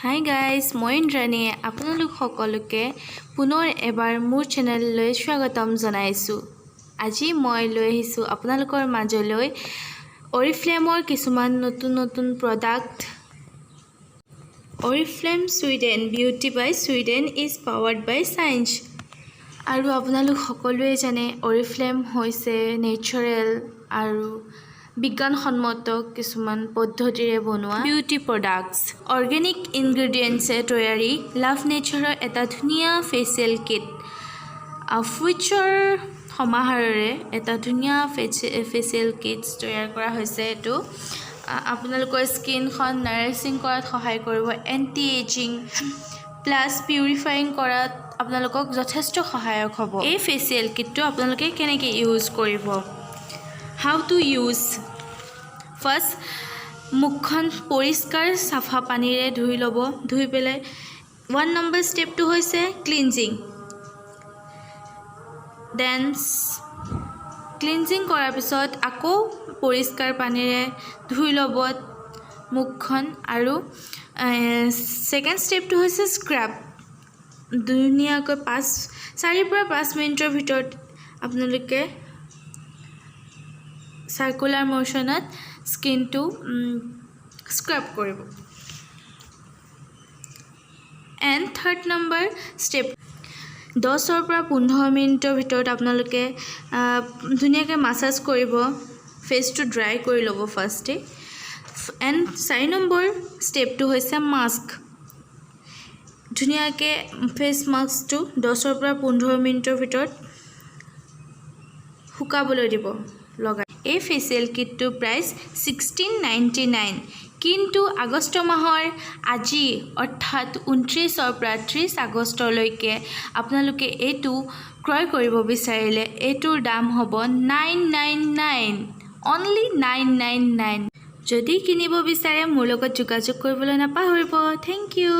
Hi guys, মই ইন্দ্ৰাণীয়ে আপোনালোক সকলোকে পুনৰ এবাৰ মোৰ চেনেললৈ স্বাগতম জনাইছোঁ। আজি মই লৈ আহিছোঁ আপোনালোকৰ মাজলৈ অৰিফ্লেমৰ কিছুমান নতুন product. Oriflame Sweden, beauty by Sweden is powered by science. আৰু আপোনালোক সকলোৱে জানে অৰিফ্লেম হৈছে নেচাৰেল আৰু বিজ্ঞানসন্মত কিছুমান পদ্ধতিৰে বনোৱা বিউটি প্ৰডাক্টছ। অৰ্গেনিক ইনগ্ৰেডিয়েণ্টছে তৈয়াৰী লাভ নেচাৰৰ এটা ধুনীয়া ফেচিয়েল কিট। ফুইচাৰ সমাহাৰেৰে এটা ধুনীয়া ফেচিয়েল কিটছ তৈয়াৰ কৰা হৈছে। এইটো আপোনালোকৰ স্কিনখন নাৰিছিং কৰাত সহায় কৰিব, এণ্টি এজিং প্লাছ পিউৰিফাইং কৰাত আপোনালোকক যথেষ্ট সহায়ক হ'ব। এই ফেচিয়েল কিটটো আপোনালোকে কেনেকৈ ইউজ কৰিব, হাউ টু ইউজ। ফাৰ্ষ্ট, মুখখন পৰিষ্কাৰ চাফা পানীৰে ধুই ল'ব। ধুই পেলাই 1 নম্বৰ ষ্টেপটো হৈছে ক্লিনজিং। দেন ক্লিনজিং কৰাৰ পিছত আকৌ পৰিষ্কাৰ পানীৰে ধুই ল'ব মুখখন। আৰু ছেকেণ্ড ষ্টেপটো হৈছে স্ক্ৰাব। ধুনীয়াকৈ 4 পৰা 5 মিনিটৰ ভিতৰত আপোনালোকে চাৰ্কুলাৰ মোশ্যনত স্কিনটো স্ক্ৰাব কৰিব। এণ্ড থাৰ্ড নম্বৰ ষ্টেপ, 10 পৰা 15 মিনিটৰ ভিতৰত আপোনালোকে ধুনীয়াকৈ মাছাজ কৰিব, ফেচটো ড্ৰাই কৰি ল'ব ফাৰ্ষ্টে। এণ্ড 4 নম্বৰ ষ্টেপটো হৈছে মাস্ক। ধুনীয়াকৈ ফেচ মাস্কটো 10 পৰা 15 মিনিটৰ ভিতৰত শুকাবলৈ দিব লগাই। এই ফেচিয়েল কিটটো প্ৰাইচ $16.99, কিন্তু আগষ্ট মাহৰ আজি অৰ্থাৎ 29 পৰা 30 আগষ্টলৈকে আপোনালোকে এইটো ক্ৰয় কৰিব বিচাৰিলে এইটোৰ দাম হ'ব $999, অনলি $999। যদি কিনিব বিচাৰে মোৰ লগত যোগাযোগ কৰিবলৈ নাপাহৰিব। Thank U.